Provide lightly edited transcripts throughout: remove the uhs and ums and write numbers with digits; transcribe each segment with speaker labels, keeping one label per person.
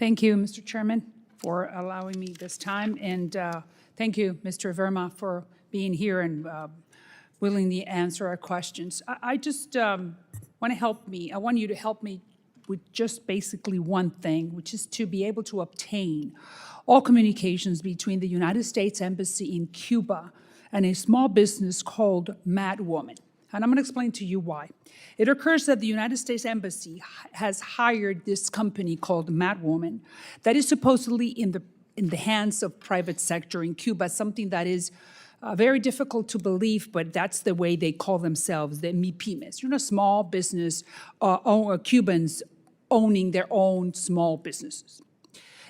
Speaker 1: Thank you, Mr. Chairman, for allowing me this time, and thank you, Mr. Verma, for being here and willingly answer our questions. I just want to help me. I want you to help me with just basically one thing, which is to be able to obtain all communications between the United States Embassy in Cuba and a small business called MadWoman. And I'm going to explain to you why. It occurs that the United States Embassy has hired this company called MadWoman that is supposedly in the hands of private sector in Cuba, something that is very difficult to believe, but that's the way they call themselves, the MIPYMES, small business Cubans owning their own small businesses.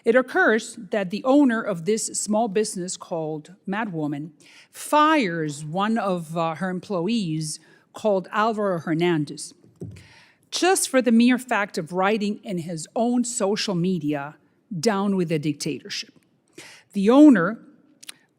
Speaker 1: It occurs that the owner of this small business called MadWoman fires one of her employees called Alvaro Hernandez, just for the mere fact of writing in his own social media, "Down with the dictatorship." The owner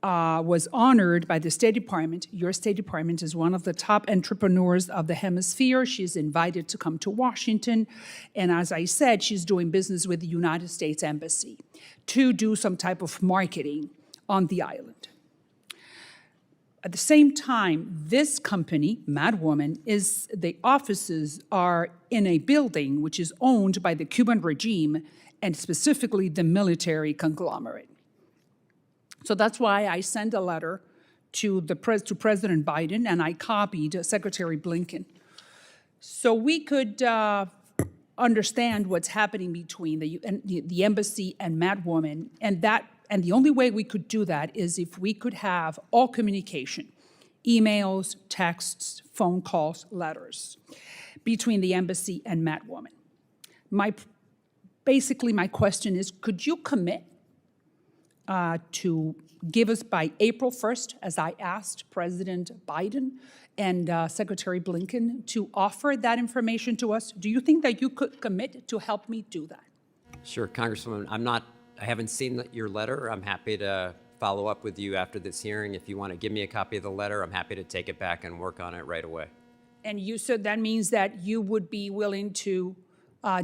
Speaker 1: was honored by the State Department. Your State Department is one of the top entrepreneurs of the hemisphere. She's invited to come to Washington. And as I said, she's doing business with the United States Embassy to do some type of marketing on the island. At the same time, this company, MadWoman, the offices are in a building which is owned by the Cuban regime and specifically the military conglomerate. So that's why I sent a letter to President Biden, and I copied Secretary Blinken, so we could understand what's happening between the embassy and MadWoman, and the only way we could do that is if we could have all communication, emails, texts, phone calls, letters, between the embassy and MadWoman. Basically, my question is, could you commit to give us by April 1st, as I asked President Biden and Secretary Blinken to offer that information to us? Do you think that you could commit to help me do that?
Speaker 2: Sure, Congresswoman. I haven't seen your letter. I'm happy to follow up with you after this hearing. If you want to give me a copy of the letter, I'm happy to take it back and work on it right away.
Speaker 1: And you said that means that you would be willing to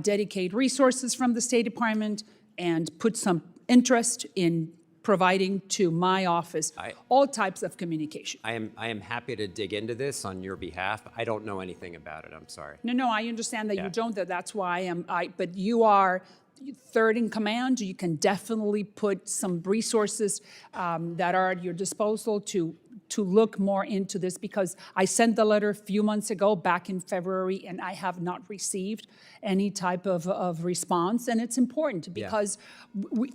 Speaker 1: dedicate resources from the State Department and put some interest in providing to my office all types of communication.
Speaker 2: I am happy to dig into this on your behalf. I don't know anything about it. I'm sorry.
Speaker 1: No, I understand that you don't. That's why but you are third in command. You can definitely put some resources that are at your disposal to look more into this, because I sent the letter a few months ago, back in February, and I have not received any type of response. And it's important because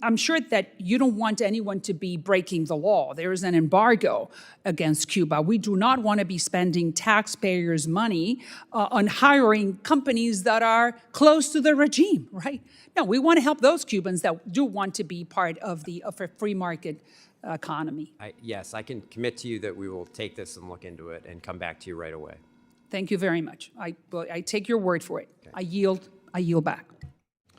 Speaker 1: I'm sure that you don't want anyone to be breaking the law. There is an embargo against Cuba. We do not want to be spending taxpayers' money on hiring companies that are close to the regime, right? No, we want to help those Cubans that do want to be part of a free market economy.
Speaker 2: Yes, I can commit to you that we will take this and look into it and come back to you right away.
Speaker 1: Thank you very much. I take your word for it. Okay. I yield back.